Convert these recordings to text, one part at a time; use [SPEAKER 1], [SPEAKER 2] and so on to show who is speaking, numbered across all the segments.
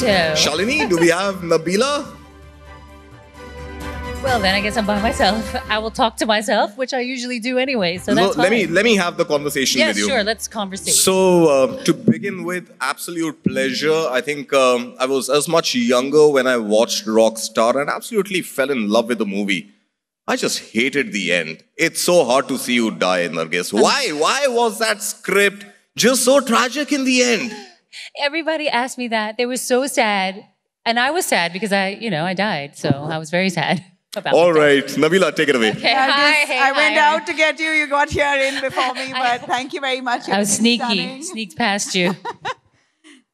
[SPEAKER 1] Shalini, do we have Nabila?
[SPEAKER 2] Well, then I guess I'm by myself. I will talk to myself, which I usually do anyway. So that's fine.
[SPEAKER 1] Let me have the conversation with you.
[SPEAKER 2] Yeah, sure. Let's conversate.
[SPEAKER 1] So to begin with, absolute pleasure. I think I was much younger when I watched Rockstar and absolutely fell in love with the movie. I just hated the end. It's so hard to see you die, Nargis. Why? Why was that script just so tragic in the end?
[SPEAKER 2] Everybody asked me that. They were so sad. And I was sad because I died. So I was very sad.
[SPEAKER 1] All right, Nabila, take it away.
[SPEAKER 2] Okay, hi,
[SPEAKER 3] I went out to get you. You got here in before me, but thank you very much.
[SPEAKER 2] I was sneaky, sneaked past you.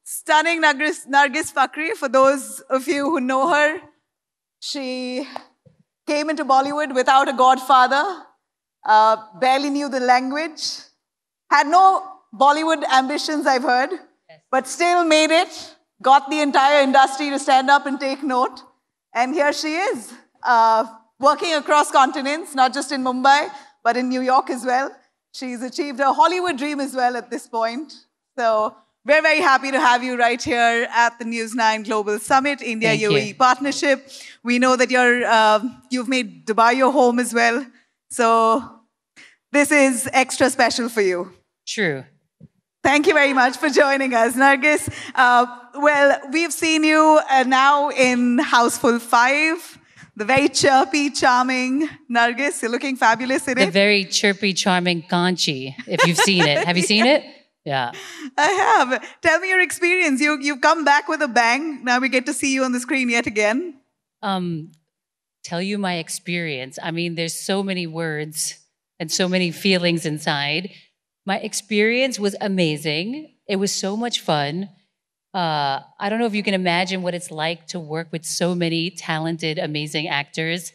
[SPEAKER 3] Stunning Nargis Fakhri. For those of you who know her, she came into Bollywood without a godfather, barely knew the language, had no Bollywood ambitions, I've heard, but still made it, got the entire industry to stand up and take note. And here she is. Working across continents, not just in Mumbai, but in New York as well. She's achieved her Hollywood dream as well at this point. So we're very happy to have you right here at the News9 Global Summit, India-UAE partnership. We know that you've made Dubai your home as well. So this is extra special for you.
[SPEAKER 2] True.
[SPEAKER 3] Thank you very much for joining us, Nargis. Well, we've seen you now in Houseful 5. The very chirpy, charming Nargis. You're looking fabulous in it.
[SPEAKER 2] The very chirpy, charming Kanchi, if you've seen it. Have you seen it? Yeah.
[SPEAKER 3] I have. Tell me your experience. You've come back with a bang. Now we get to see you on the screen yet again.
[SPEAKER 2] Tell you my experience. I mean, there's so many words and so many feelings inside. My experience was amazing. It was so much fun. I don't know if you can imagine what it's like to work with so many talented, amazing actors.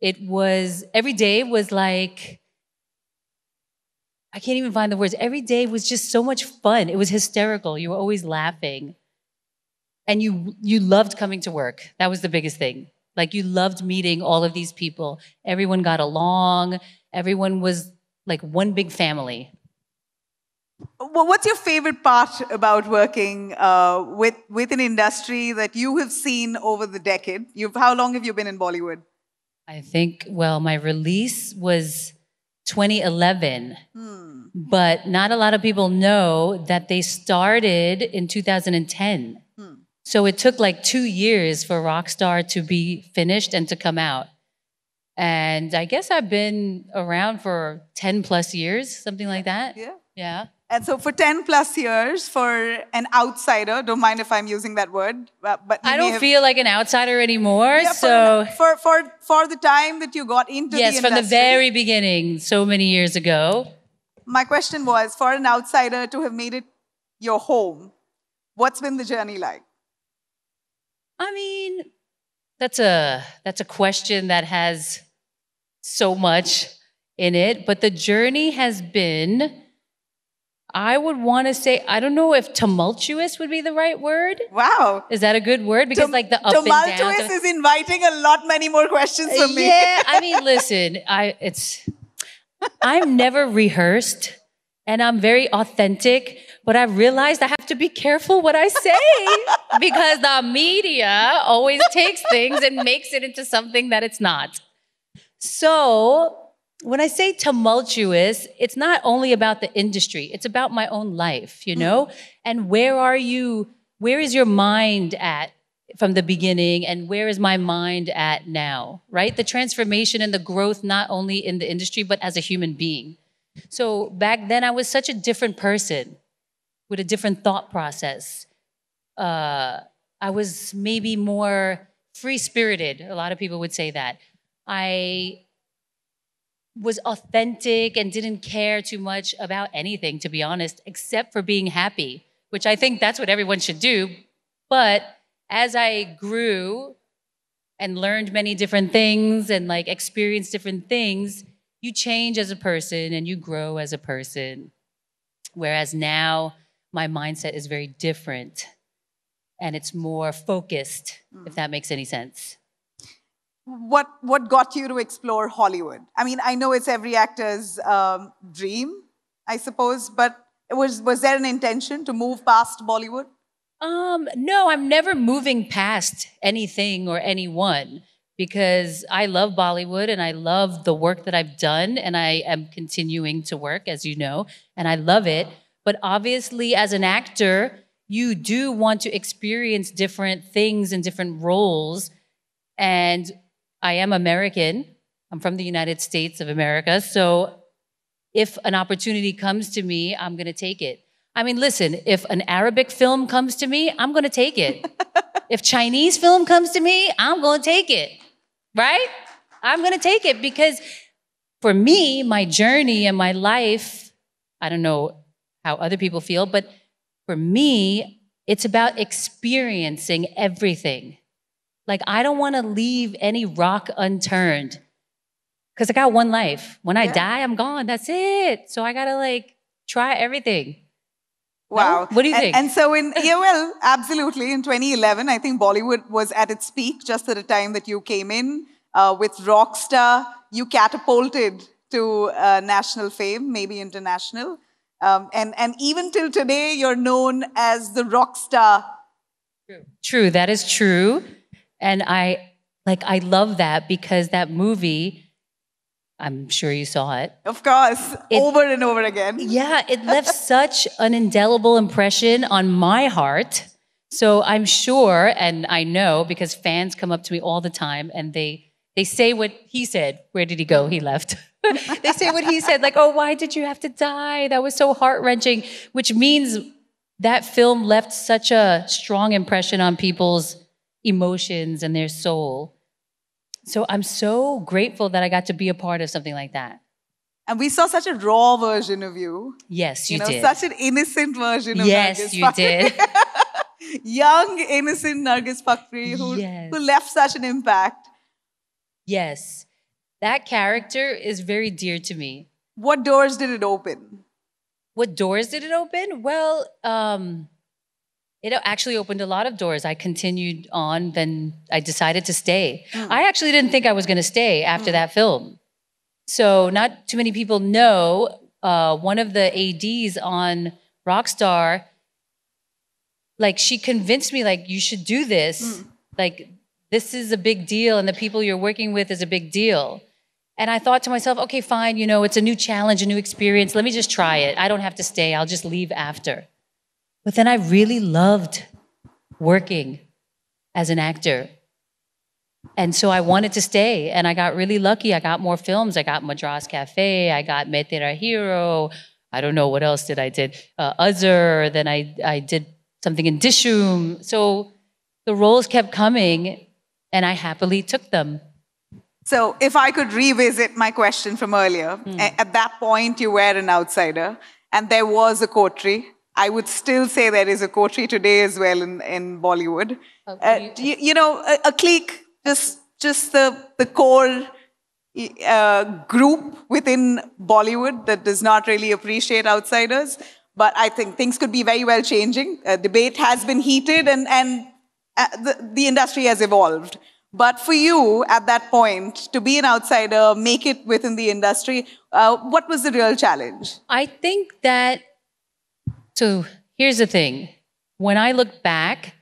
[SPEAKER 2] Every day was like, I can't even find the words. Every day was just so much fun. It was hysterical. You were always laughing. And you loved coming to work. That was the biggest thing. Like, you loved meeting all of these people. Everyone got along. Everyone was like one big family.
[SPEAKER 3] Well, what's your favorite part about working with an industry that you have seen over the decade? How long have you been in Bollywood?
[SPEAKER 2] I think, well, my release was 2011. But not a lot of people know that they started in 2010. So it took like 2 years for Rockstar to be finished and to come out. And I guess I've been around for 10 plus years, something like that.
[SPEAKER 3] Yeah.
[SPEAKER 2] Yeah.
[SPEAKER 3] And so for 10 plus years, for an outsider, don't mind if I'm using that word, but
[SPEAKER 2] I don't feel like an outsider anymore.
[SPEAKER 3] Yeah,
[SPEAKER 2] so
[SPEAKER 3] for the time that you got into the industry.
[SPEAKER 2] Yes, from the very beginning, so many years ago.
[SPEAKER 3] My question was, for an outsider to have made it your home, what's been the journey like?
[SPEAKER 2] I mean, that's a question that has so much in it, but the journey has been, I would want to say, I don't know if tumultuous would be the right word.
[SPEAKER 3] Wow.
[SPEAKER 2] Is that a good word? Because like the up and down.
[SPEAKER 3] Tumultuous is inviting a lot many more questions from me.
[SPEAKER 2] Yeah, I mean, listen, I'm never rehearsed and I'm very authentic, but I realized I have to be careful what I say because the media always takes things and makes it into something that it's not. So when I say tumultuous, it's not only about the industry, it's about my own life, you know? And where is your mind at from the beginning and where is my mind at now, right? The transformation and the growth, not only in the industry, but as a human being. So back then I was such a different person with a different thought process. I was maybe more free-spirited. A lot of people would say that. I was authentic and didn't care too much about anything, to be honest, except for being happy, which I think that's what everyone should do. But as I grew and learned many different things and like experienced different things, you change as a person and you grow as a person. Whereas now my mindset is very different and it's more focused, if that makes any sense.
[SPEAKER 3] What got you to explore Hollywood? I mean, I know it's every actor's dream, I suppose, but was there an intention to move past Bollywood?
[SPEAKER 2] No, I'm never moving past anything or anyone because I love Bollywood and I love the work that I've done and I am continuing to work, as you know, and I love it. But obviously, as an actor, you do want to experience different things and different roles. And I am American. I'm from the United States of America. So if an opportunity comes to me, I'm going to take it. I mean, listen, if an Arabic film comes to me, I'm going to take it. If Chinese film comes to me, I'm going to take it, right? I'm going to take it because for me, my journey and my life, I don't know how other people feel, but for me, it's about experiencing everything. Like, I don't want to leave any rock unturned because I got one life. When I die, I'm gone. That's it. So I got to like try everything.
[SPEAKER 3] Wow.
[SPEAKER 2] No? What do you think?
[SPEAKER 3] And so well, absolutely. In 2011, I think Bollywood was at its peak just at the time that you came in. With Rockstar, you catapulted to national fame, maybe international. And even till today, you're known as the Rockstar.
[SPEAKER 2] True, that is true. And I love that because that movie, I'm sure you saw it.
[SPEAKER 3] Of course, over and over again.
[SPEAKER 2] Yeah, it left such an indelible impression on my heart. So I'm sure, and I know, because fans come up to me all the time and they say what he said. Where did he go? He left. They say what he said, like, oh, why did you have to die? That was so heart-wrenching, which means that film left such a strong impression on people's emotions and their soul. So I'm so grateful that I got to be a part of something like that.
[SPEAKER 3] And we saw such a raw version of you.
[SPEAKER 2] Yes, you did.
[SPEAKER 3] Such an innocent version of Nargis.
[SPEAKER 2] Yes, you did.
[SPEAKER 3] Young, innocent Nargis Fakri who left such an impact.
[SPEAKER 2] Yes. That character is very dear to me.
[SPEAKER 3] What doors did it open?
[SPEAKER 2] What doors did it open? Well, it actually opened a lot of doors. I continued on, then I decided to stay. I actually didn't think I was going to stay after that film. So not too many people know, one of the ADs on Rockstar, like she convinced me, like, you should do this. Like, this is a big deal and the people you're working with is a big deal. And I thought to myself, okay, fine, you know, it's a new challenge, a new experience. Let me just try it. I don't have to stay. I'll just leave after. But then I really loved working as an actor. And so I wanted to stay. And I got really lucky. I got more films. I got Madras Cafe. I got Me Tera Hero. I don't know what else I did. Azhar. Then I did something in Dishum. So the roles kept coming and I happily took them.
[SPEAKER 3] So if I could revisit my question from earlier, at that point you were an outsider and there was a coterie. I would still say there is a coterie today as well in Bollywood. You know, a clique, just the core group within Bollywood that does not really appreciate outsiders. But I think things could be very well changing. Debate has been heated and the industry has evolved. But for you, at that point, to be an outsider, make it within the industry, what was the real challenge?
[SPEAKER 2] I think that, so here's the thing. When I look back,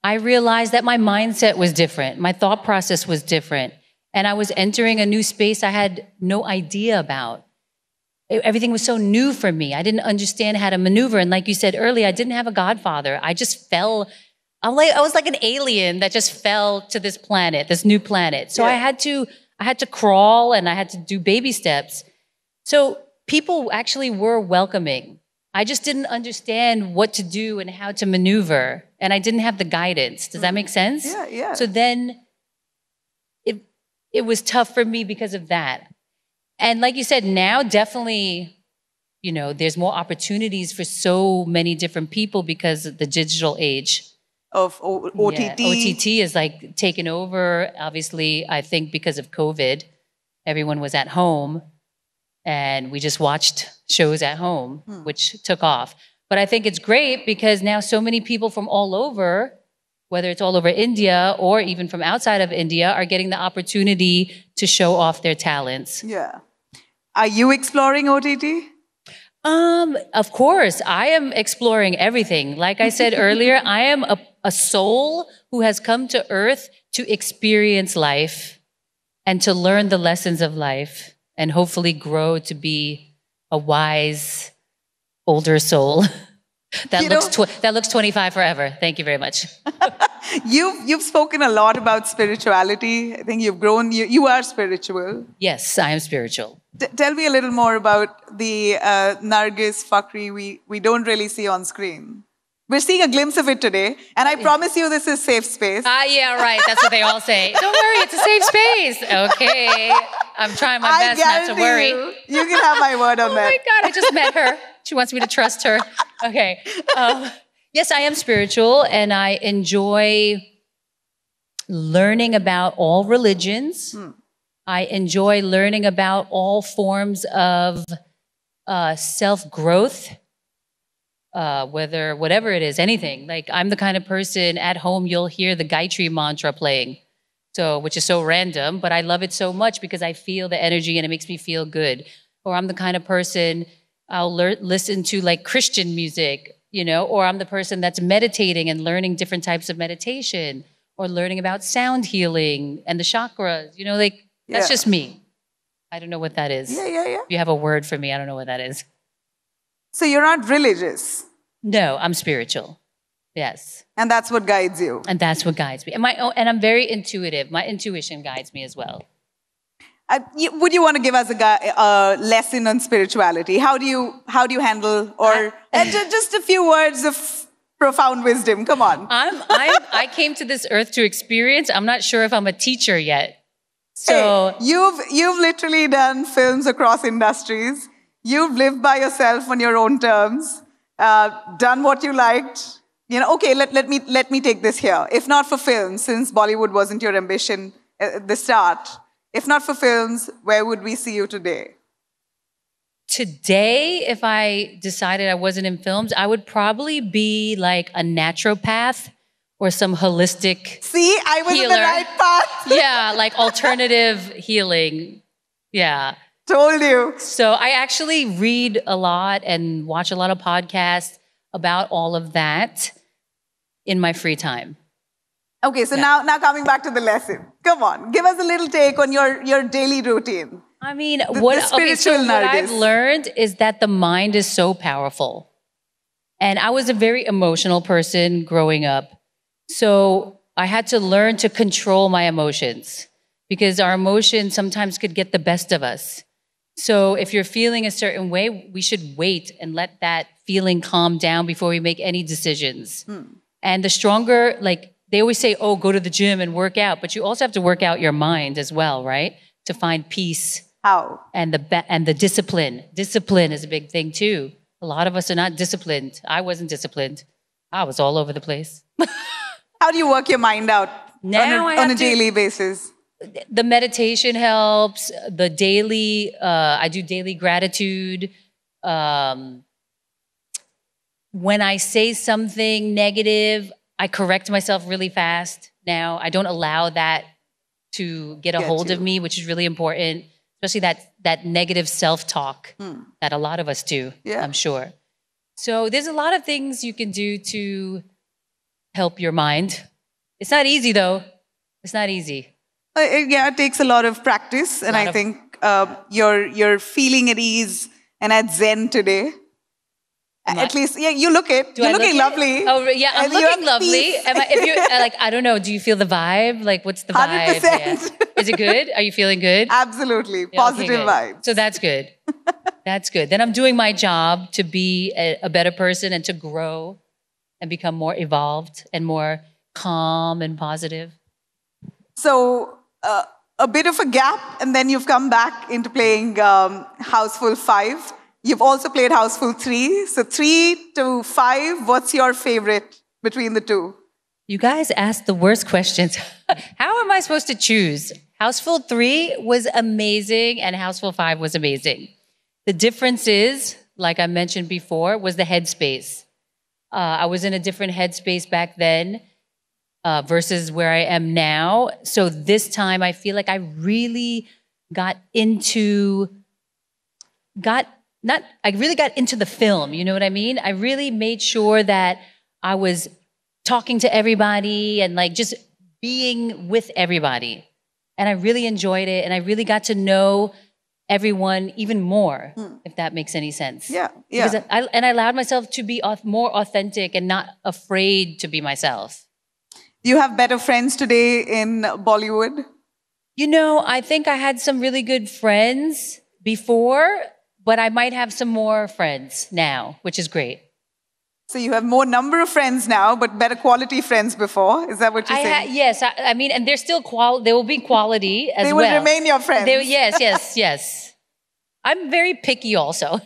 [SPEAKER 2] I realized that my mindset was different. My thought process was different. And I was entering a new space I had no idea about. Everything was so new for me. I didn't understand how to maneuver. And like you said earlier, I didn't have a godfather. I just fell. I was like an alien that just fell to this planet, this new planet. So I had to crawl and I had to do baby steps. So people actually were welcoming. I just didn't understand what to do and how to maneuver. And I didn't have the guidance. Does that make sense?
[SPEAKER 3] Yeah, yeah.
[SPEAKER 2] So then it was tough for me because of that. And like you said, now definitely, you know, there's more opportunities for so many different people because of the digital age.
[SPEAKER 3] Of OTT.
[SPEAKER 2] Yeah, OTT is like taken over. Obviously, I think because of COVID, everyone was at home and we just watched shows at home, which took off. But I think it's great because now so many people from all over, whether it's all over India or even from outside of India, are getting the opportunity to show off their talents.
[SPEAKER 3] Yeah. Are you exploring OTT?
[SPEAKER 2] Of course, I am exploring everything. Like I said earlier, I am a soul who has come to earth to experience life and to learn the lessons of life and hopefully grow to be a wise, older soul that looks 25 forever. Thank you very much.
[SPEAKER 3] You've spoken a lot about spirituality. I think you've grown. You are spiritual.
[SPEAKER 2] Yes, I am spiritual.
[SPEAKER 3] Tell me a little more about the Nargis Fakhri we don't really see on screen. We're seeing a glimpse of it today, and I promise you this is safe space.
[SPEAKER 2] Yeah, right. That's what they all say. Don't worry, it's a safe space. Okay. I'm trying my best not to worry.
[SPEAKER 3] You can have my word on that.
[SPEAKER 2] Oh my God, I just met her. She wants me to trust her. Okay. Yes, I am spiritual, and I enjoy learning about all religions. I enjoy learning about all forms of self-growth, whatever it is, anything. Like, I'm the kind of person at home, you'll hear the Gayatri mantra playing, which is so random, but I love it so much because I feel the energy and it makes me feel good. Or I'm the kind of person, I'll listen to like Christian music, or I'm the person that's meditating and learning different types of meditation, or learning about sound healing and the chakras, that's just me. I don't know what that is.
[SPEAKER 3] Yeah.
[SPEAKER 2] If you have a word for me, I don't know what that is.
[SPEAKER 3] So you're not religious?
[SPEAKER 2] No, I'm spiritual. Yes.
[SPEAKER 3] And that's what guides you?
[SPEAKER 2] And that's what guides me. And I'm very intuitive. My intuition guides me as well.
[SPEAKER 3] Would you want to give us a lesson on spirituality? How do you handle, just a few words of profound wisdom? Come on.
[SPEAKER 2] I came to this earth to experience. I'm not sure if I'm a teacher yet. So
[SPEAKER 3] hey, you've literally done films across industries. You've lived by yourself on your own terms, done what you liked. Okay, let me take this here. If not for films, since Bollywood wasn't your ambition at the start, if not for films, where would we see you today?
[SPEAKER 2] Today, if I decided I wasn't in films, I would probably be like a naturopath or some holistic
[SPEAKER 3] See, I was
[SPEAKER 2] healer.
[SPEAKER 3] on the right path.
[SPEAKER 2] Yeah, like alternative healing. Yeah.
[SPEAKER 3] Told you.
[SPEAKER 2] So I actually read a lot and watch a lot of podcasts about all of that in my free time.
[SPEAKER 3] Okay, so now coming back to the lesson. Come on, give us a little take on your daily routine.
[SPEAKER 2] I mean,
[SPEAKER 3] what
[SPEAKER 2] I've learned is that the mind is so powerful. And I was a very emotional person growing up. So I had to learn to control my emotions because our emotions sometimes could get the best of us. So if you're feeling a certain way, we should wait and let that feeling calm down before we make any decisions. And the stronger, like they always say, oh, go to the gym and work out, but you also have to work out your mind as well, right? To find peace.
[SPEAKER 3] How?
[SPEAKER 2] And the discipline. Discipline is a big thing too. A lot of us are not disciplined. I wasn't disciplined. I was all over the place.
[SPEAKER 3] How do you work your mind out on a daily basis?
[SPEAKER 2] The meditation helps. The daily, I do daily gratitude. When I say something negative, I correct myself really fast now. I don't allow that to get a hold of me, which is really important, especially that negative self-talk that a lot of us do, I'm sure. So there's a lot of things you can do to help your mind. It's not easy, though. It's not easy.
[SPEAKER 3] It takes a lot of practice, and I think you're feeling at ease and at zen today. At least, you look it. You're looking lovely.
[SPEAKER 2] Oh, yeah, I'm looking lovely. I don't know. Do you feel the vibe? Like, what's the vibe?
[SPEAKER 3] 100%.
[SPEAKER 2] Yeah. Is it good? Are you feeling good?
[SPEAKER 3] Absolutely. Positive vibes.
[SPEAKER 2] So that's good. That's good. Then I'm doing my job to be a better person and to grow and become more evolved and more calm and positive.
[SPEAKER 3] So a bit of a gap, and then you've come back into playing Houseful 5. You've also played Houseful 3. So 3 to 5, what's your favorite between the two?
[SPEAKER 2] You guys asked the worst questions. How am I supposed to choose? Houseful 3 was amazing and Houseful 5 was amazing. The difference is, like I mentioned before, was the headspace. I was in a different headspace back then versus where I am now. So this time I feel like I really got I really got into the film, you know what I mean? I really made sure that I was talking to everybody and like just being with everybody. And I really enjoyed it. And I really got to know everyone even more, if that makes any sense.
[SPEAKER 3] Yeah.
[SPEAKER 2] Because I allowed myself to be more authentic and not afraid to be myself.
[SPEAKER 3] Do you have better friends today in Bollywood?
[SPEAKER 2] You know, I think I had some really good friends before, but I might have some more friends now, which is great.
[SPEAKER 3] So you have more number of friends now, but better quality friends before. Is that what you're saying?
[SPEAKER 2] Yes, I mean, and there's still there will be quality as well.
[SPEAKER 3] They will remain your friends.
[SPEAKER 2] Yes. I'm very picky also.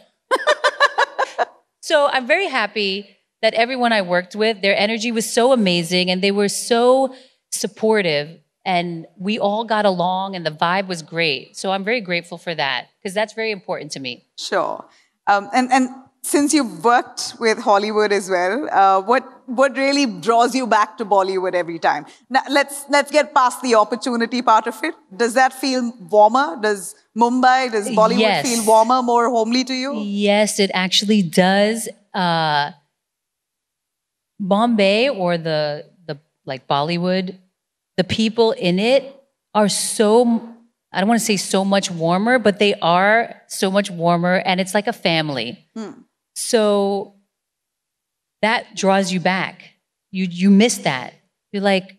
[SPEAKER 2] So I'm very happy that everyone I worked with, their energy was so amazing and they were so supportive and we all got along and the vibe was great. So I'm very grateful for that because that's very important to me.
[SPEAKER 3] Sure. And since you've worked with Hollywood as well, what really draws you back to Bollywood every time? Now, let's get past the opportunity part of it. Does that feel warmer? Does Mumbai, does Bollywood feel warmer, more homely to you?
[SPEAKER 2] Yes, it actually does. Bombay or the like Bollywood, the people in it are so, I don't want to say so much warmer, but they are so much warmer and it's like a family. So that draws you back. You miss that. You're like,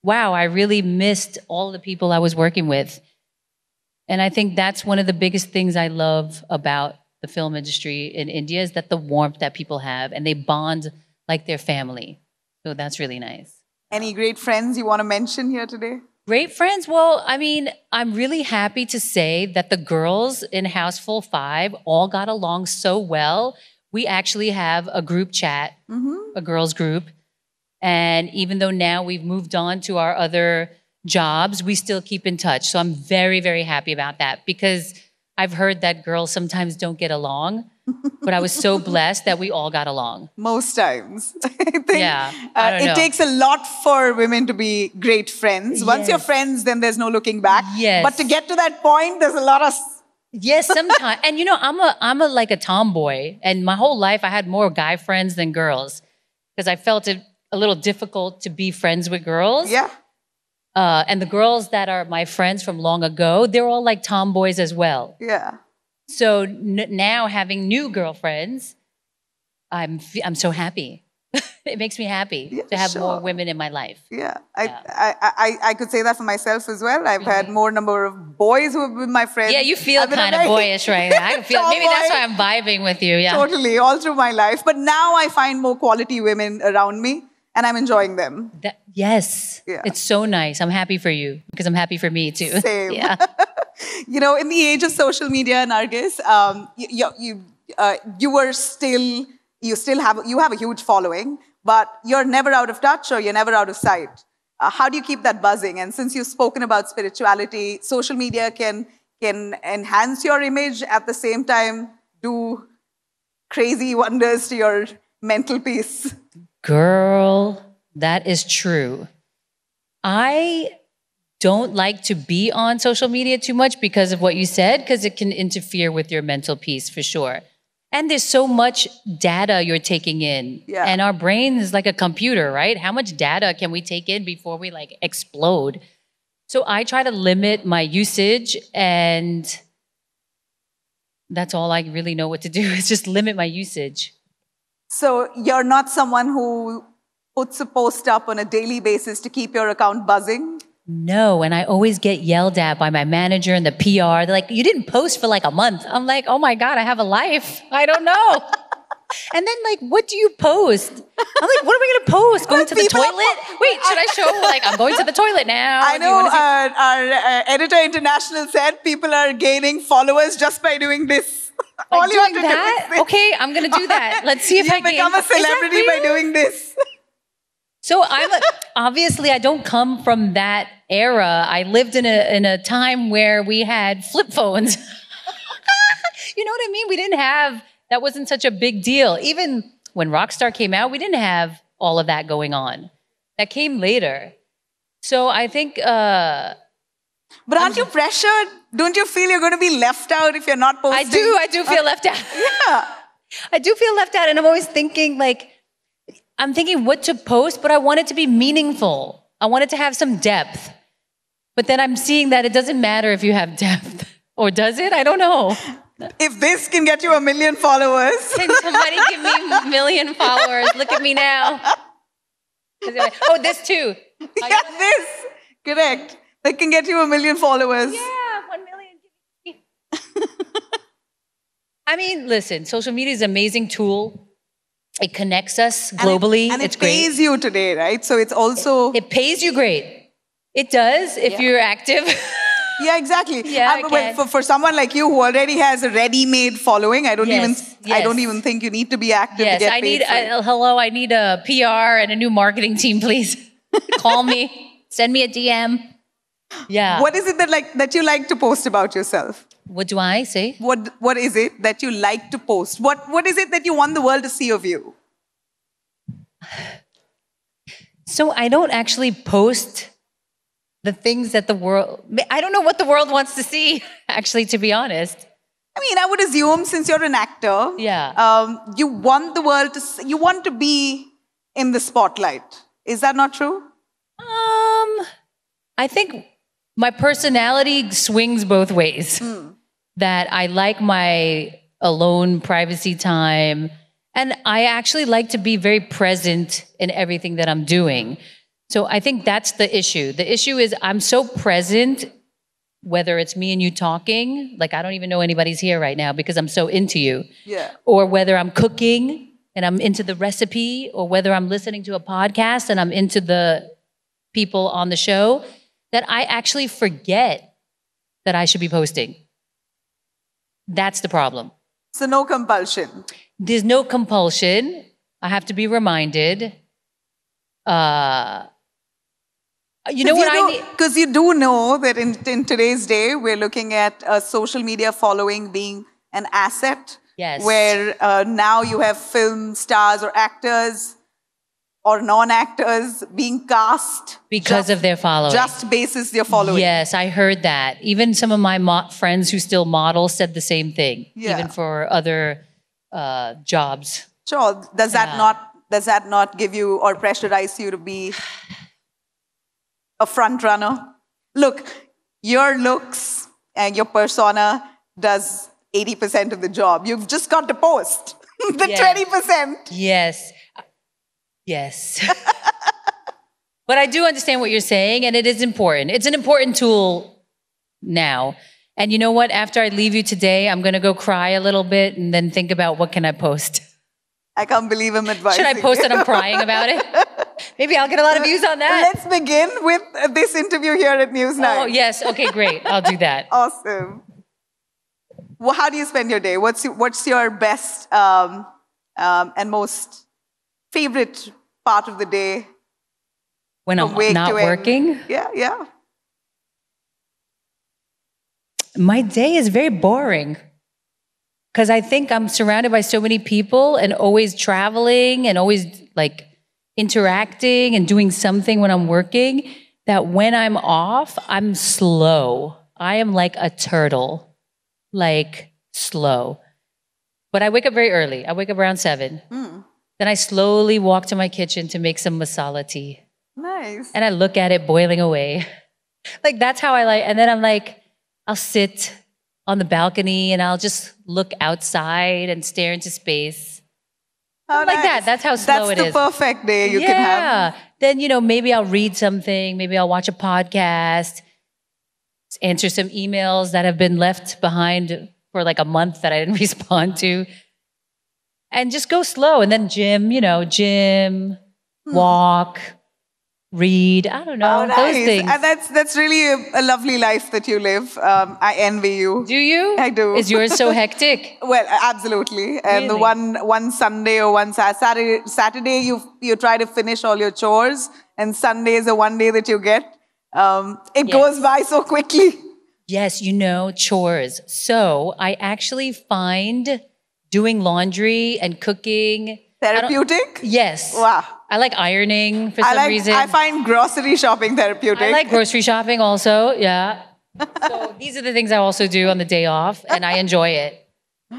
[SPEAKER 2] wow, I really missed all the people I was working with. And I think that's one of the biggest things I love about the film industry in India is that the warmth that people have and they bond like their family. So that's really nice.
[SPEAKER 3] Any great friends you want to mention here today?
[SPEAKER 2] Great friends? Well, I mean, I'm really happy to say that the girls in Houseful 5 all got along so well. We actually have a group chat, a girls group. And even though now we've moved on to our other jobs, we still keep in touch. So I'm very, very happy about that because I've heard that girls sometimes don't get along. But I was so blessed that we all got along.
[SPEAKER 3] Most times. I think
[SPEAKER 2] it
[SPEAKER 3] takes a lot for women to be great friends. Once you're friends, then there's no looking back.
[SPEAKER 2] Yes.
[SPEAKER 3] But to get to that point, there's a lot of...
[SPEAKER 2] Yes, sometimes. And you know, I'm like a tomboy. And my whole life, I had more guy friends than girls. Because I felt it a little difficult to be friends with girls.
[SPEAKER 3] Yeah.
[SPEAKER 2] And the girls that are my friends from long ago, they're all like tomboys as well.
[SPEAKER 3] Yeah.
[SPEAKER 2] So now having new girlfriends, I'm so happy. It makes me happy to have more women in my life.
[SPEAKER 3] Yeah, I could say that for myself as well. I've had more number of boys who have been my friends.
[SPEAKER 2] Yeah, you feel kind of boyish right now. I can feel maybe that's why I'm vibing with you. Yeah,
[SPEAKER 3] totally, all through my life. But now I find more quality women around me, and I'm enjoying them.
[SPEAKER 2] Yes, it's so nice. I'm happy for you because I'm happy for me too.
[SPEAKER 3] Same.
[SPEAKER 2] Yeah.
[SPEAKER 3] You know, in the age of social media, Nargis, you still have a huge following, but you're never out of touch or you're never out of sight. How do you keep that buzzing? And since you've spoken about spirituality, social media can enhance your image at the same time do crazy wonders to your mental peace.
[SPEAKER 2] Girl, that is true. I don't like to be on social media too much because of what you said, because it can interfere with your mental peace for sure. And there's so much data you're taking in.
[SPEAKER 3] Yeah.
[SPEAKER 2] And our brain is like a computer, right? How much data can we take in before we like explode? So I try to limit my usage and that's all I really know what to do is just limit my usage.
[SPEAKER 3] So you're not someone who puts a post up on a daily basis to keep your account buzzing?
[SPEAKER 2] No, and I always get yelled at by my manager and the PR. They're like, you didn't post for like a month. I'm like, oh my God, I have a life. I don't know. And then like, what do you post? I'm like, what are we gonna post? Going to the toilet? Wait, should I show like, I'm going to the toilet now?
[SPEAKER 3] I know our editor international said people are gaining followers just by doing this.
[SPEAKER 2] All you have to do is this. Okay, I'm gonna do that. Let's see if I can
[SPEAKER 3] become a celebrity by doing this.
[SPEAKER 2] So obviously I don't come from that era. I lived in a time where we had flip phones. You know what I mean? We didn't have, that wasn't such a big deal. Even when Rockstar came out, we didn't have all of that going on. That came later. So I think
[SPEAKER 3] But aren't you pressured? Don't you feel you're going to be left out if you're not posting?
[SPEAKER 2] I do feel left out.
[SPEAKER 3] Yeah.
[SPEAKER 2] I do feel left out, and I'm always thinking I'm thinking what to post, but I want it to be meaningful. I want it to have some depth. But then I'm seeing that it doesn't matter if you have depth. Or does it? I don't know.
[SPEAKER 3] If this can get you 1 million followers.
[SPEAKER 2] Can somebody give me 1 million followers? Look at me now. Oh, this too.
[SPEAKER 3] Yeah, this. Correct. That can get you 1 million followers.
[SPEAKER 2] Yeah, 1 million. I mean, listen, social media is an amazing tool. It connects us globally.
[SPEAKER 3] And it
[SPEAKER 2] it's great.
[SPEAKER 3] pays you today, right? So it's also...
[SPEAKER 2] It pays you great. It does if you're active.
[SPEAKER 3] Yeah, exactly.
[SPEAKER 2] Yeah,
[SPEAKER 3] for someone like you who already has a ready-made following, I don't even think you need to be active to get paid.
[SPEAKER 2] Hello, I need a PR and a new marketing team, please. Call me. Send me a DM. Yeah.
[SPEAKER 3] What is it that you like to post about yourself?
[SPEAKER 2] What do I say?
[SPEAKER 3] What is it that you like to post? What is it that you want the world to see of you?
[SPEAKER 2] So I don't actually post the things that the world... I don't know what the world wants to see, actually, to be honest.
[SPEAKER 3] I mean, I would assume since you're an actor, you want the world to... You want to be in the spotlight. Is that not true?
[SPEAKER 2] I think my personality swings both ways. That I like my alone privacy time. And I actually like to be very present in everything that I'm doing. So I think that's the issue. The issue is I'm so present, whether it's me and you talking, like I don't even know anybody's here right now because I'm so into you.
[SPEAKER 3] Yeah.
[SPEAKER 2] Or whether I'm cooking and I'm into the recipe, or whether I'm listening to a podcast and I'm into the people on the show, that I actually forget that I should be posting. That's the problem.
[SPEAKER 3] So no compulsion.
[SPEAKER 2] There's no compulsion. I have to be reminded. You know what I need?
[SPEAKER 3] Because you do know that in today's day, we're looking at a social media following being an asset.
[SPEAKER 2] Yes.
[SPEAKER 3] Where now you have film stars or actors or non-actors being cast.
[SPEAKER 2] Because of their following.
[SPEAKER 3] Just basis their following.
[SPEAKER 2] Yes, I heard that. Even some of my friends who still model said the same thing.
[SPEAKER 3] Yeah.
[SPEAKER 2] Even for other jobs.
[SPEAKER 3] Sure. Does that not give you or pressurize you to be a front runner? Look, your looks and your persona does 80% of the job. You've just got to post the 20%.
[SPEAKER 2] Yes. Yes. But I do understand what you're saying, and it is important. It's an important tool now. And you know what? After I leave you today, I'm going to go cry a little bit and then think about what can I post.
[SPEAKER 3] I can't believe I'm advising.
[SPEAKER 2] Should I post that I'm crying about it? Maybe I'll get a lot of views on that.
[SPEAKER 3] Let's begin with this interview here at News9.
[SPEAKER 2] Oh, yes. Okay, great. I'll do that.
[SPEAKER 3] Awesome. Well, how do you spend your day? What's your best and most favorite part of the day?
[SPEAKER 2] When I'm not working?
[SPEAKER 3] Yeah.
[SPEAKER 2] My day is very boring. Because I think I'm surrounded by so many people and always traveling and always like interacting and doing something when I'm working, that when I'm off, I'm slow. I am like a turtle, like slow. But I wake up very early. I wake up around 7. Then I slowly walk to my kitchen to make some masala tea.
[SPEAKER 3] Nice.
[SPEAKER 2] And I look at it boiling away. Like that's how I like, and then I'm like, I'll sit on the balcony and I'll just look outside and stare into space.
[SPEAKER 3] Oh,
[SPEAKER 2] like that. That's how slow it is.
[SPEAKER 3] That's the perfect day you can have.
[SPEAKER 2] Then, you know, maybe I'll read something. Maybe I'll watch a podcast, answer some emails that have been left behind for like a month that I didn't respond to. And just go slow. And then gym, walk, read. I don't know.
[SPEAKER 3] Nice.
[SPEAKER 2] Those things.
[SPEAKER 3] And that's really a lovely life that you live. I envy you.
[SPEAKER 2] Do you?
[SPEAKER 3] I do.
[SPEAKER 2] Is yours so hectic?
[SPEAKER 3] Well, absolutely. And
[SPEAKER 2] Really?
[SPEAKER 3] the one Sunday or one Saturday, you try to finish all your chores, and Sunday is the one day that you get. It goes by so quickly.
[SPEAKER 2] Yes, chores. So I actually find doing laundry and cooking
[SPEAKER 3] Therapeutic?
[SPEAKER 2] Yes.
[SPEAKER 3] Wow.
[SPEAKER 2] I like ironing for some reason.
[SPEAKER 3] I find grocery shopping therapeutic.
[SPEAKER 2] I like grocery shopping also, yeah. So these are the things I also do on the day off, and I enjoy it.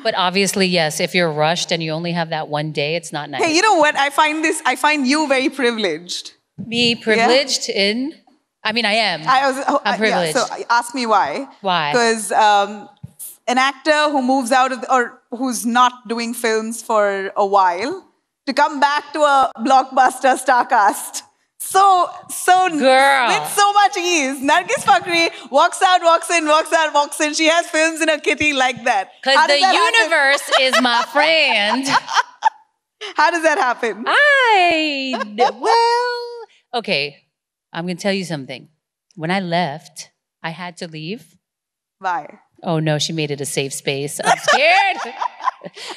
[SPEAKER 2] But obviously, yes, if you're rushed and you only have that one day, it's not nice.
[SPEAKER 3] Hey, you know what? I find you very privileged.
[SPEAKER 2] Me privileged in? I mean, I am. I'm privileged.
[SPEAKER 3] Yeah, so ask me why.
[SPEAKER 2] Why?
[SPEAKER 3] Because an actor who moves out of, or who's not doing films for a while, to come back to a blockbuster star cast. So
[SPEAKER 2] Girl.
[SPEAKER 3] with so much ease. Nargis Fakhri walks out, walks in, walks out, walks in. She has films in her kitty like that.
[SPEAKER 2] Because the universe is my friend.
[SPEAKER 3] How does that happen?
[SPEAKER 2] Okay, I'm going to tell you something. When I left, I had to leave.
[SPEAKER 3] Why?
[SPEAKER 2] Oh no, she made it a safe space. I'm scared.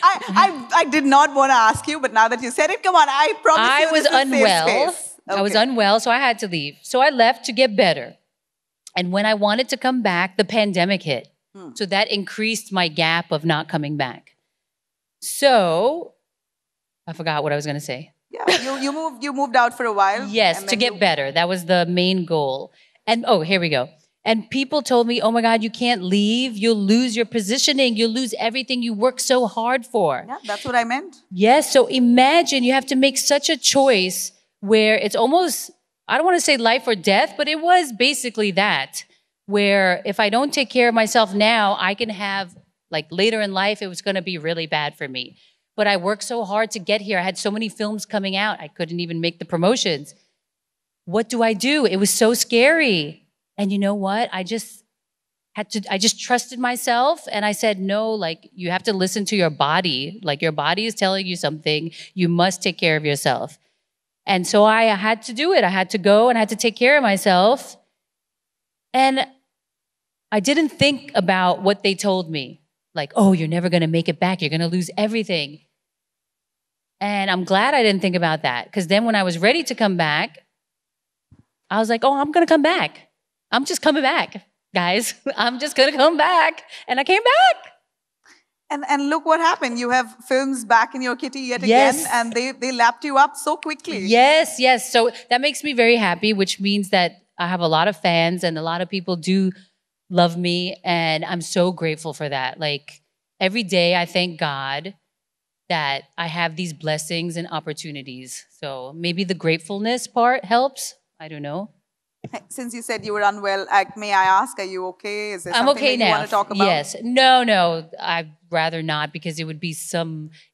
[SPEAKER 3] I did not want to ask you, but now that you said it, come on, I promise you
[SPEAKER 2] I was
[SPEAKER 3] this is a safe
[SPEAKER 2] unwell.
[SPEAKER 3] space. Okay.
[SPEAKER 2] I was unwell, so I had to leave. So I left to get better. And when I wanted to come back, the pandemic hit. So that increased my gap of not coming back. So I forgot what I was going to say.
[SPEAKER 3] Yeah, you moved out for a while.
[SPEAKER 2] Yes, to get better. That was the main goal. And oh, here we go. And people told me, oh my God, you can't leave. You'll lose your positioning. You'll lose everything you worked so hard for.
[SPEAKER 3] Yeah, that's what I meant.
[SPEAKER 2] Yes, so imagine you have to make such a choice where it's almost, I don't want to say life or death, but it was basically that. Where if I don't take care of myself now, I can have, like later in life, it was going to be really bad for me. But I worked so hard to get here. I had so many films coming out. I couldn't even make the promotions. What do? It was so scary. And you know what? I just trusted myself and I said, no, like you have to listen to your body. Like your body is telling you something. You must take care of yourself. And so I had to do it. I had to go and I had to take care of myself. And I didn't think about what they told me. Like, oh, you're never going to make it back. You're going to lose everything. And I'm glad I didn't think about that. Because then when I was ready to come back, I was like, oh, I'm going to come back. I'm just coming back, guys. I'm just going to come back. And I came back.
[SPEAKER 3] And look what happened. You have films back in your kitty yet again. And they lapped you up so quickly.
[SPEAKER 2] Yes, yes. So that makes me very happy, which means that I have a lot of fans and a lot of people do love me. And I'm so grateful for that. Like every day I thank God that I have these blessings and opportunities. So maybe the gratefulness part helps. I don't know.
[SPEAKER 3] Since you said you were unwell, may I ask, are you okay? Is there
[SPEAKER 2] I'm
[SPEAKER 3] something
[SPEAKER 2] okay
[SPEAKER 3] that you
[SPEAKER 2] now.
[SPEAKER 3] want to talk about?
[SPEAKER 2] Yes. No, I'd rather not because it would be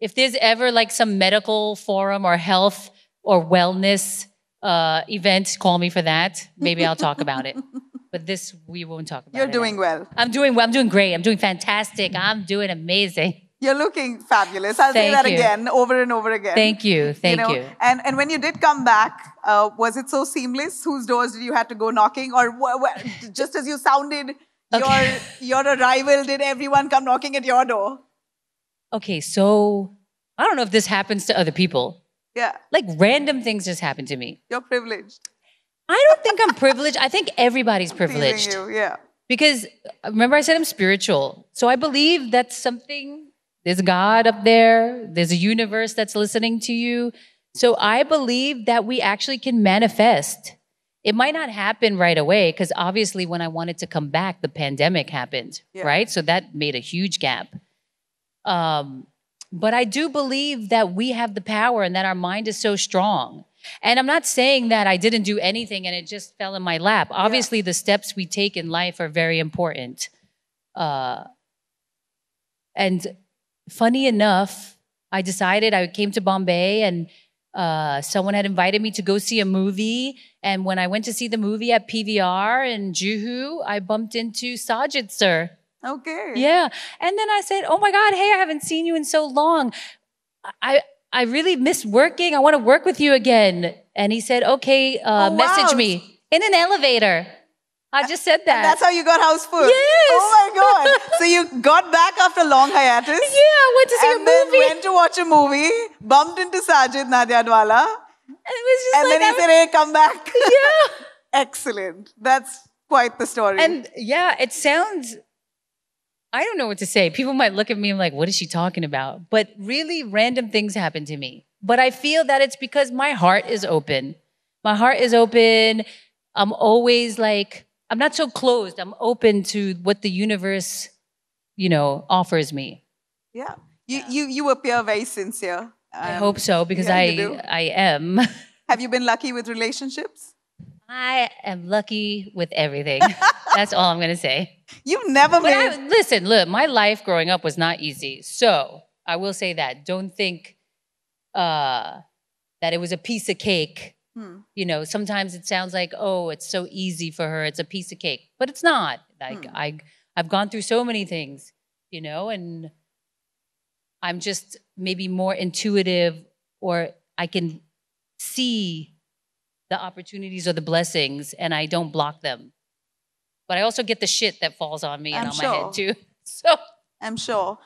[SPEAKER 2] if there's ever like some medical forum or health or wellness event, call me for that. Maybe I'll talk about it. But this, we won't talk about it.
[SPEAKER 3] You're doing well.
[SPEAKER 2] I'm doing well. I'm doing great. I'm doing fantastic. I'm doing amazing.
[SPEAKER 3] You're looking fabulous. I'll say that again, over and over again.
[SPEAKER 2] Thank you. Thank you.
[SPEAKER 3] And when you did come back, was it so seamless? Whose doors did you have to go knocking? Or just as you sounded your arrival, did everyone come knocking at your door? Okay, so I don't know if this happens to other people. Yeah. Like random things just happen to me. You're privileged. I don't think I'm privileged. I think everybody's privileged. You, yeah. Because remember I said I'm spiritual. So I believe that's something. There's God up there. There's a universe that's listening to you. So I believe that we actually can manifest. It might not happen right away because obviously when I wanted to come back, the pandemic happened, right? So that made a huge gap. But I do believe that we have the power and that our mind is so strong. And I'm not saying that I didn't do anything and it just fell in my lap. Obviously, the steps we take in life are very important. And funny enough, I came to Bombay and someone had invited me to go see a movie. And when I went to see the movie at PVR in Juhu, I bumped into Sajid sir. Okay. Yeah. And then I said, oh my God, hey, I haven't seen you in so long. I really miss working. I want to work with you again. And he said, okay, message me in an elevator. I just said that. And that's how you got house food? Yes. Oh my God. So you got back after a long hiatus. Yeah, I went to see a movie. And then went to watch a movie, bumped into Sajid Nadiadwala. And it was just and then he said, hey, come back. Yeah. Excellent. That's quite the story. And yeah, it sounds, I don't know what to say. People might look at me and like, what is she talking about? But really random things happen to me. But I feel that it's because my heart is open. My heart is open. I'm always like,
[SPEAKER 2] I'm not so closed. I'm open to what the universe, offers me.
[SPEAKER 3] Yeah. You appear very sincere.
[SPEAKER 2] I hope so because
[SPEAKER 3] yeah, you do.
[SPEAKER 2] I am.
[SPEAKER 3] Have you been lucky with relationships?
[SPEAKER 2] I am lucky with everything. That's all I'm going to say.
[SPEAKER 3] You've never
[SPEAKER 2] listen, look, my life growing up was not easy. So I will say that. Don't think that it was a piece of cake. Sometimes it sounds like, oh, it's so easy for her. It's a piece of cake. But it's not. Like I've gone through so many things, and I'm just maybe more intuitive, or I can see the opportunities or the blessings and I don't block them. But I also get the shit that falls on me and on my head too. So
[SPEAKER 3] I'm sure.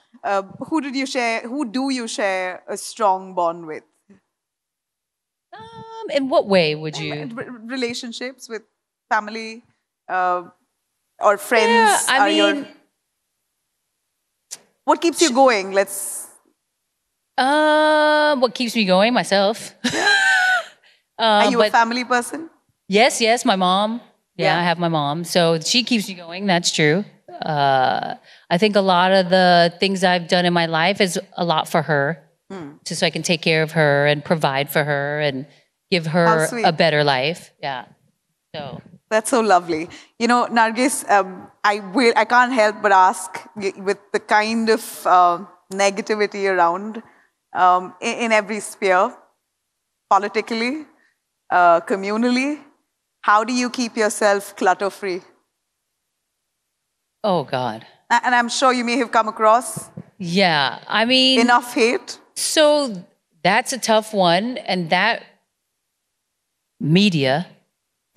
[SPEAKER 3] Who do you share a strong bond with?
[SPEAKER 2] In what way would you?
[SPEAKER 3] Relationships with family or friends?
[SPEAKER 2] Yeah,
[SPEAKER 3] what keeps you going?
[SPEAKER 2] What keeps me going? Myself.
[SPEAKER 3] Are you a family person?
[SPEAKER 2] Yes, my mom. Yeah, I have my mom. So she keeps me going. That's true. I think a lot of the things I've done in my life is a lot for her. Just so I can take care of her and provide for her and give her a better life. Yeah. So
[SPEAKER 3] that's so lovely. Nargis, I can't help but ask, with the kind of negativity around in every sphere, politically, communally, how do you keep yourself clutter-free?
[SPEAKER 2] Oh, God.
[SPEAKER 3] And I'm sure you may have come across enough hate.
[SPEAKER 2] So that's a tough one. And that media.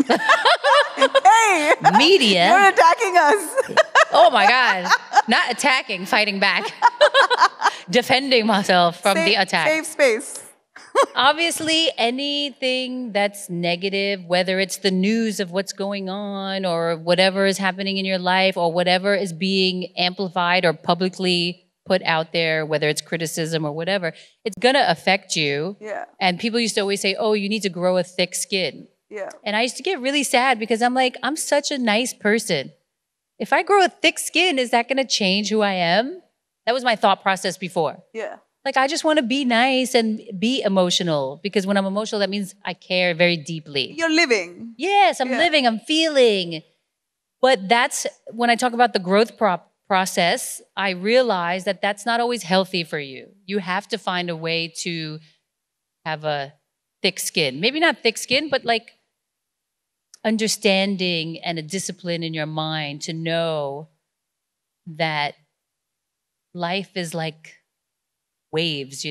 [SPEAKER 3] Hey!
[SPEAKER 2] Media.
[SPEAKER 3] You're attacking us.
[SPEAKER 2] Oh, my God. Not attacking, fighting back. Defending myself from the attack.
[SPEAKER 3] Safe space.
[SPEAKER 2] Obviously, anything that's negative, whether it's the news of what's going on or whatever is happening in your life or whatever is being amplified or publicly put out there, whether it's criticism or whatever, it's going to affect you.
[SPEAKER 3] Yeah.
[SPEAKER 2] And people used to always say, oh, you need to grow a thick skin.
[SPEAKER 3] Yeah.
[SPEAKER 2] And I used to get really sad because I'm like, I'm such a nice person. If I grow a thick skin, is that going to change who I am? That was my thought process before.
[SPEAKER 3] Yeah.
[SPEAKER 2] Like, I just want to be nice and be emotional because when I'm emotional, that means I care very deeply.
[SPEAKER 3] You're living.
[SPEAKER 2] Yes, I'm living, I'm feeling. But that's, when I talk about the growth process, I realize that that's not always healthy for you. You have to find a way to have a thick skin. Maybe not thick skin, but like understanding and a discipline in your mind to know that life is like waves,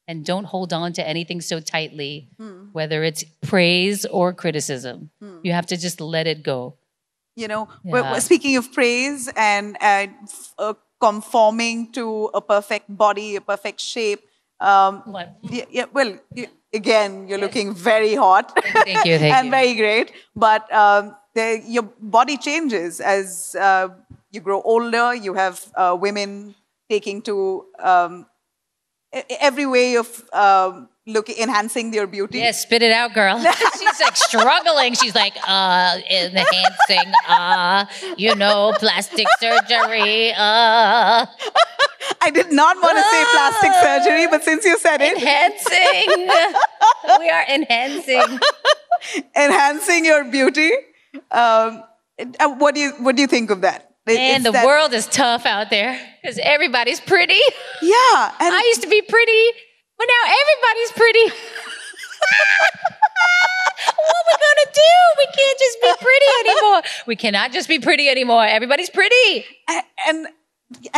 [SPEAKER 2] and don't hold on to anything so tightly, whether it's praise or criticism. You have to just let it go.
[SPEAKER 3] Speaking of praise and conforming to a perfect body, a perfect shape. Again, you're looking very hot.
[SPEAKER 2] Thank you.
[SPEAKER 3] And very great. But your body changes as you grow older. You have women taking to every way of enhancing their beauty.
[SPEAKER 2] Yeah, spit it out, girl. She's like struggling. She's like, enhancing, plastic surgery.
[SPEAKER 3] I did not want to say plastic surgery, but since you said it.
[SPEAKER 2] Enhancing. We are enhancing.
[SPEAKER 3] Enhancing your beauty. What do you think of that?
[SPEAKER 2] And the world is tough out there because everybody's pretty.
[SPEAKER 3] Yeah. And
[SPEAKER 2] I used to be pretty, but now everybody's pretty. What are we going to do? We can't just be pretty anymore. We cannot just be pretty anymore. Everybody's pretty.
[SPEAKER 3] And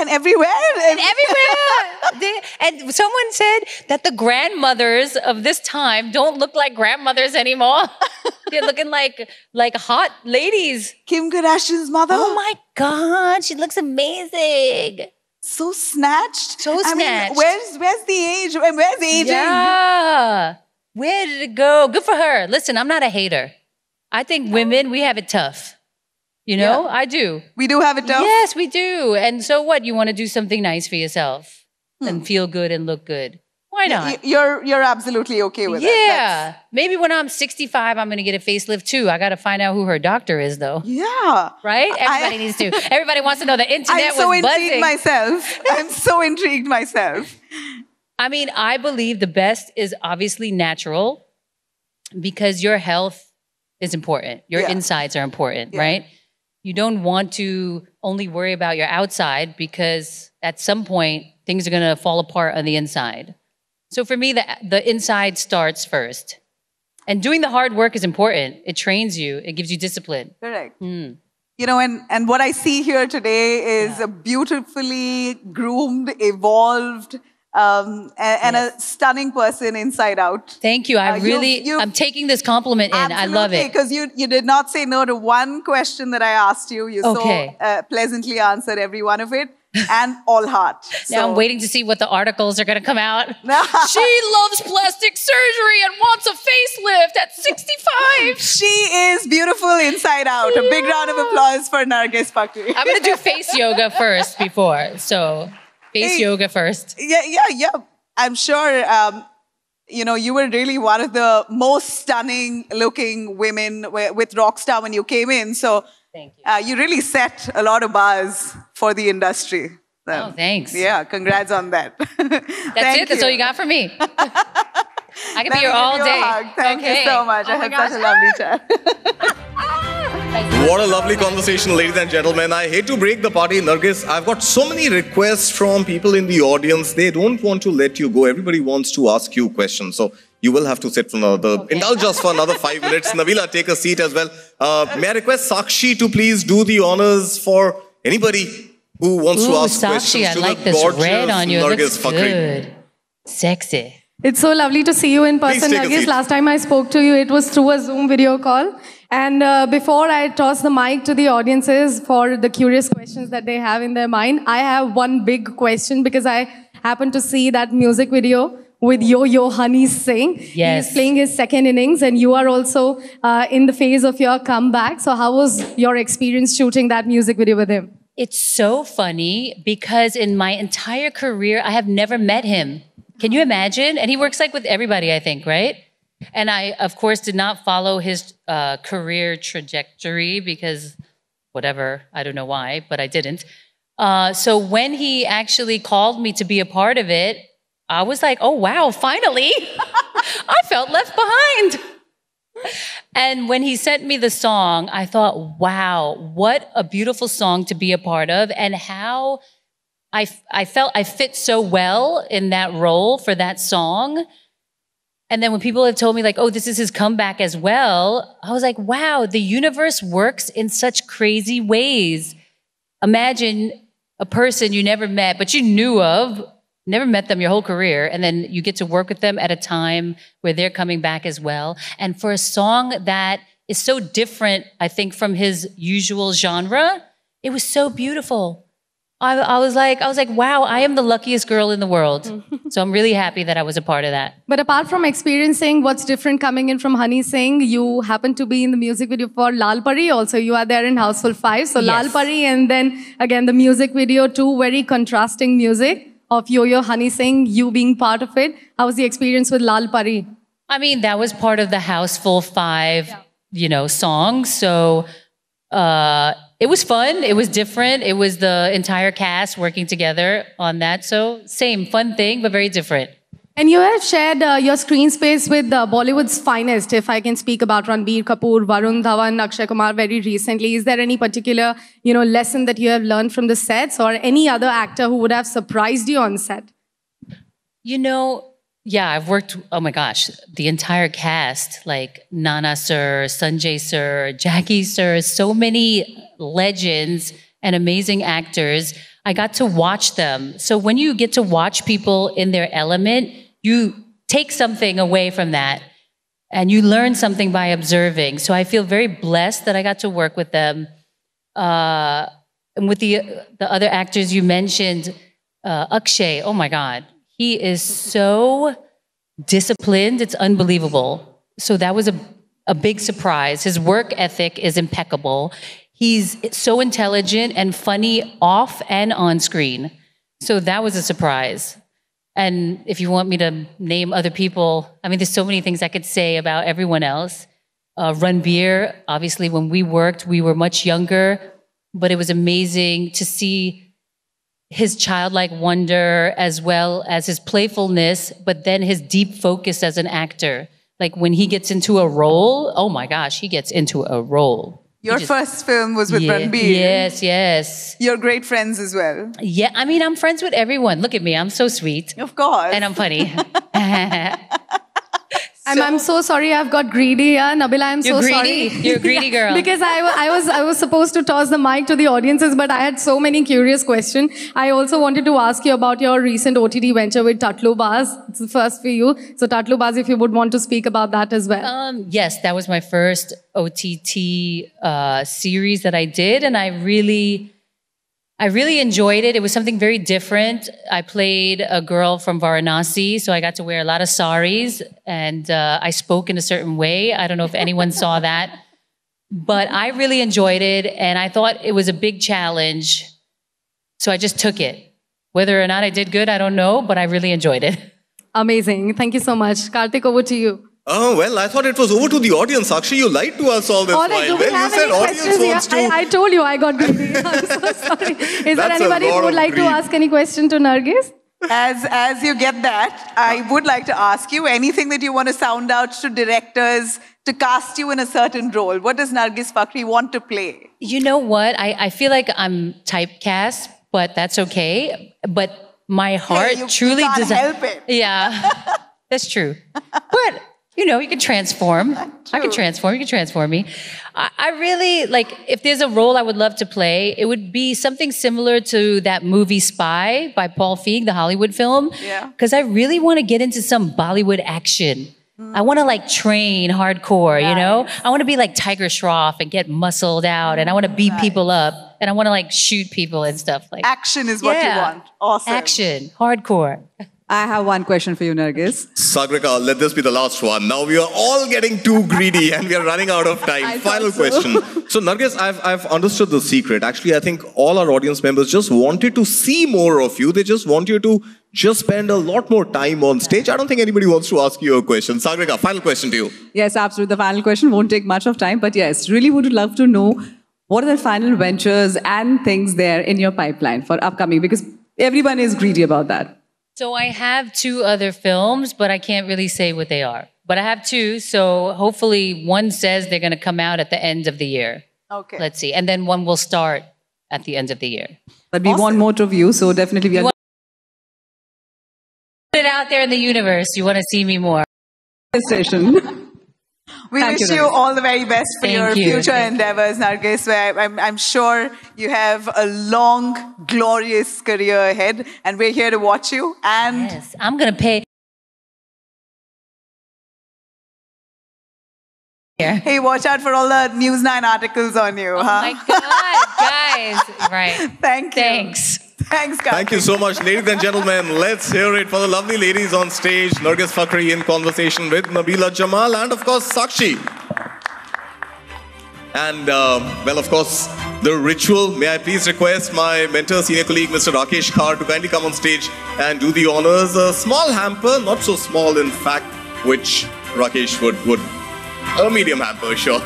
[SPEAKER 3] everywhere.
[SPEAKER 2] And everywhere. And someone said that the grandmothers of this time don't look like grandmothers anymore. They're looking like hot ladies.
[SPEAKER 3] Kim Kardashian's mother.
[SPEAKER 2] Oh my God, she looks amazing.
[SPEAKER 3] So snatched.
[SPEAKER 2] So snatched.
[SPEAKER 3] I mean, where's the age? Where's the aging?
[SPEAKER 2] Yeah. Where did it go? Good for her. Listen, I'm not a hater. I think women, we have it tough. I do.
[SPEAKER 3] We do have it tough?
[SPEAKER 2] Yes, we do. And so what? You want to do something nice for yourself and feel good and look good. Why not?
[SPEAKER 3] You're absolutely okay with that.
[SPEAKER 2] Yeah. Maybe when I'm 65, I'm going to get a facelift too. I got to find out who her doctor is, though.
[SPEAKER 3] Yeah.
[SPEAKER 2] Right? Everybody needs to. Everybody wants to know. The internet
[SPEAKER 3] I'm so
[SPEAKER 2] was
[SPEAKER 3] intrigued
[SPEAKER 2] buzzing.
[SPEAKER 3] myself. I'm so intrigued myself.
[SPEAKER 2] I mean, I believe the best is obviously natural because your health is important. Your insides are important, right? You don't want to only worry about your outside because at some point, things are going to fall apart on the inside. So for me, the inside starts first. And doing the hard work is important. It trains you. It gives you discipline.
[SPEAKER 3] Correct. You know, and what I see here today is a beautifully groomed, evolved, and a stunning person inside out.
[SPEAKER 2] Thank you. I'm taking this compliment in. I love it.
[SPEAKER 3] Because you did not say no to one question that I asked you. You so pleasantly answered every one of it. And all heart.
[SPEAKER 2] Now I'm waiting to see what the articles are going to come out. She loves plastic surgery and wants a facelift at 65.
[SPEAKER 3] She is beautiful inside out. A big round of applause for Nargis Pakri.
[SPEAKER 2] I'm going to do face yoga first before. So face yoga first.
[SPEAKER 3] Yeah. I'm sure, you know, you were really one of the most stunning looking women with Rockstar when you came in. So
[SPEAKER 2] thank you.
[SPEAKER 3] You really set a lot of bars for the industry. So,
[SPEAKER 2] oh, thanks.
[SPEAKER 3] Yeah, congrats on that.
[SPEAKER 2] That's it? That's all you got for me? I can be here all day.
[SPEAKER 3] Thank you so much. I had such a lovely chat.
[SPEAKER 1] What a lovely conversation, ladies and gentlemen. I hate to break the party, Nargis. I've got so many requests from people in the audience. They don't want to let you go. Everybody wants to ask you questions. So you will have to sit for indulge us for another 5 minutes. Nabila, take a seat as well. May I request Sakshi to please do the honors for anybody who wants to ask
[SPEAKER 2] Sakshi,
[SPEAKER 1] questions to
[SPEAKER 2] I like
[SPEAKER 1] the
[SPEAKER 2] this
[SPEAKER 1] gorgeous
[SPEAKER 2] red on you. It
[SPEAKER 1] Nargis
[SPEAKER 2] looks
[SPEAKER 1] Fakri.
[SPEAKER 2] good. Sexy.
[SPEAKER 4] It's so lovely to see you in person, Nargis. Last time I spoke to you, it was through a Zoom video call. And before I toss the mic to the audiences for the curious questions that they have in their mind, I have one big question because I happened to see that music video with Yo-Yo Honey Singh.
[SPEAKER 2] Yes.
[SPEAKER 4] He's playing his second innings and you are also in the phase of your comeback. So how was your experience shooting that music video with him?
[SPEAKER 2] It's so funny because in my entire career, I have never met him. Can you imagine? And he works like with everybody, I think, right? And I, of course, did not follow his career trajectory because whatever, I don't know why, but I didn't. So when he actually called me to be a part of it, I was like, oh, wow, finally. I felt left behind. And when he sent me the song, I thought, wow, what a beautiful song to be a part of and how I felt I fit so well in that role for that song. And then when people had told me like, oh, this is his comeback as well, I was like, wow, the universe works in such crazy ways. Imagine a person you never met, but you knew of, never met them your whole career, and then you get to work with them at a time where they're coming back as well. And for a song that is so different, I think, from his usual genre, it was so beautiful. I was like, wow, I am the luckiest girl in the world. So I'm really happy that I was a part of that.
[SPEAKER 4] But apart from experiencing what's different coming in from Honey Singh, you happen to be in the music video for Lal Pari also. You are there in Houseful 5. So yes. Lal Pari and then again the music video, two very contrasting music of Yo-Yo Honey Singh, you being part of it. How was the experience with Lal Pari?
[SPEAKER 2] I mean, that was part of the Houseful 5, song. So it was fun. It was different. It was the entire cast working together on that. So same fun thing, but very different.
[SPEAKER 4] And you have shared your screen space with Bollywood's finest, if I can speak about Ranbir Kapoor, Varun Dhawan, Akshay Kumar very recently. Is there any particular, lesson that you have learned from the sets or any other actor who would have surprised you on set?
[SPEAKER 2] Yeah, I've worked, oh my gosh, the entire cast, like Nana Sir, Sanjay Sir, Jackie Sir, so many legends and amazing actors. I got to watch them. So when you get to watch people in their element, you take something away from that and you learn something by observing. So I feel very blessed that I got to work with them. And with the other actors you mentioned, Akshay, oh my God. He is so disciplined, it's unbelievable. So that was a big surprise. His work ethic is impeccable. He's so intelligent and funny off and on screen. So that was a surprise. And if you want me to name other people, I mean, there's so many things I could say about everyone else. Ranbir, obviously, when we worked, we were much younger, but it was amazing to see his childlike wonder as well as his playfulness, but then his deep focus as an actor. Like when he gets into a role, oh my gosh, he gets into a role.
[SPEAKER 3] Your first film was with Ranbir.
[SPEAKER 2] Yes, yes.
[SPEAKER 3] You're great friends as well.
[SPEAKER 2] Yeah, I mean, I'm friends with everyone. Look at me, I'm so sweet.
[SPEAKER 3] Of course.
[SPEAKER 2] And I'm funny.
[SPEAKER 4] I'm so sorry I've got greedy here. Nabila, I'm so
[SPEAKER 2] greedy.
[SPEAKER 4] sorry.
[SPEAKER 2] You're a greedy girl.
[SPEAKER 4] Because I was supposed to toss the mic to the audiences, but I had so many curious questions. I also wanted to ask you about your recent OTT venture with Tatlu Baz. It's the first for you. So Tatlu Baz, if you would want to speak about that as well.
[SPEAKER 2] Yes, that was my first OTT series that I did, and I really enjoyed it. It was something very different. I played a girl from Varanasi, so I got to wear a lot of saris, and I spoke in a certain way. I don't know if anyone saw that, but I really enjoyed it, and I thought it was a big challenge, so I just took it. Whether or not I did good, I don't know, but I really enjoyed it.
[SPEAKER 4] Amazing. Thank you so much. Karthik, over to you.
[SPEAKER 1] Oh, well, I thought it was over to the audience. Actually, you lied to us all this
[SPEAKER 4] All
[SPEAKER 1] while.
[SPEAKER 4] right, do we
[SPEAKER 1] Well, you
[SPEAKER 4] have
[SPEAKER 1] said
[SPEAKER 4] any
[SPEAKER 1] audience
[SPEAKER 4] questions?
[SPEAKER 1] wants to...
[SPEAKER 4] I told you I got greedy. I'm so sorry. Is there
[SPEAKER 1] That's a
[SPEAKER 4] anybody who
[SPEAKER 1] lot
[SPEAKER 4] would
[SPEAKER 1] of
[SPEAKER 4] like to
[SPEAKER 1] greed.
[SPEAKER 4] ask any question to Nargis?
[SPEAKER 3] As you get that, I would like to ask you anything that you want to sound out to directors to cast you in a certain role. What does Nargis Fakhri want to play?
[SPEAKER 2] You know what? I feel like I'm typecast, but that's okay. But my heart
[SPEAKER 3] you
[SPEAKER 2] truly
[SPEAKER 3] can't
[SPEAKER 2] doesn't
[SPEAKER 3] help it.
[SPEAKER 2] Yeah, that's true. But you know, you can transform. I can transform. You can transform me. I really, like, if there's a role I would love to play, it would be something similar to that movie Spy by Paul Feig, the Hollywood film.
[SPEAKER 3] Yeah.
[SPEAKER 2] Because I really want to get into some Bollywood action. I want to, like, train hardcore, you know? I want to be like Tiger Shroff and get muscled out, and I want to beat people up, and I want to, like, shoot people and stuff. Like
[SPEAKER 3] Action is what you want. Awesome.
[SPEAKER 2] Action. Hardcore.
[SPEAKER 5] I have one question for you, Nargis.
[SPEAKER 1] Sagrika, let this be the last one. Now we are all getting too greedy and we are running out of time. Final question. So Nargis, I've understood the secret. Actually, I think all our audience members just wanted to see more of you. They just want you to just spend a lot more time on stage. I don't think anybody wants to ask you a question. Sagrika, final question to you.
[SPEAKER 5] Yes, absolutely. The final question won't take much of time, but yes, really would love to know what are the final ventures and things there in your pipeline for upcoming, because everyone is greedy about that.
[SPEAKER 2] So I have 2 other films, but I can't really say what they are. But I have 2, so hopefully one says they're going to come out at the end of the year.
[SPEAKER 3] Okay.
[SPEAKER 2] Let's see. And then one will start at the end of the year.
[SPEAKER 5] But we want more of you, so definitely we are...
[SPEAKER 2] Put it out there in the universe. You want to see me more.
[SPEAKER 5] Session.
[SPEAKER 3] We
[SPEAKER 5] Thank
[SPEAKER 3] wish
[SPEAKER 5] you,
[SPEAKER 3] you
[SPEAKER 5] Nargis.
[SPEAKER 3] all the very best for your
[SPEAKER 2] Thank you.
[SPEAKER 3] future endeavors, Nargis. Where I'm sure you have a long, glorious career ahead, and we're here to watch you. And
[SPEAKER 2] Yes, I'm going to pay.
[SPEAKER 3] hey, watch out for all the News9 articles on you.
[SPEAKER 2] Oh my God, guys. Right.
[SPEAKER 3] Thank you.
[SPEAKER 2] Thanks.
[SPEAKER 3] Thanks, guys.
[SPEAKER 1] Thank you so much, ladies and gentlemen. Let's hear it for the lovely ladies on stage. Nargis Fakhri in conversation with Nabila Jamal and, of course, Sakshi. And, well, of course, the ritual. May I please request my mentor, senior colleague, Mr. Rakesh Khar, to kindly come on stage and do the honors. A small hamper, not so small, in fact, which Rakesh would a medium hamper, sure.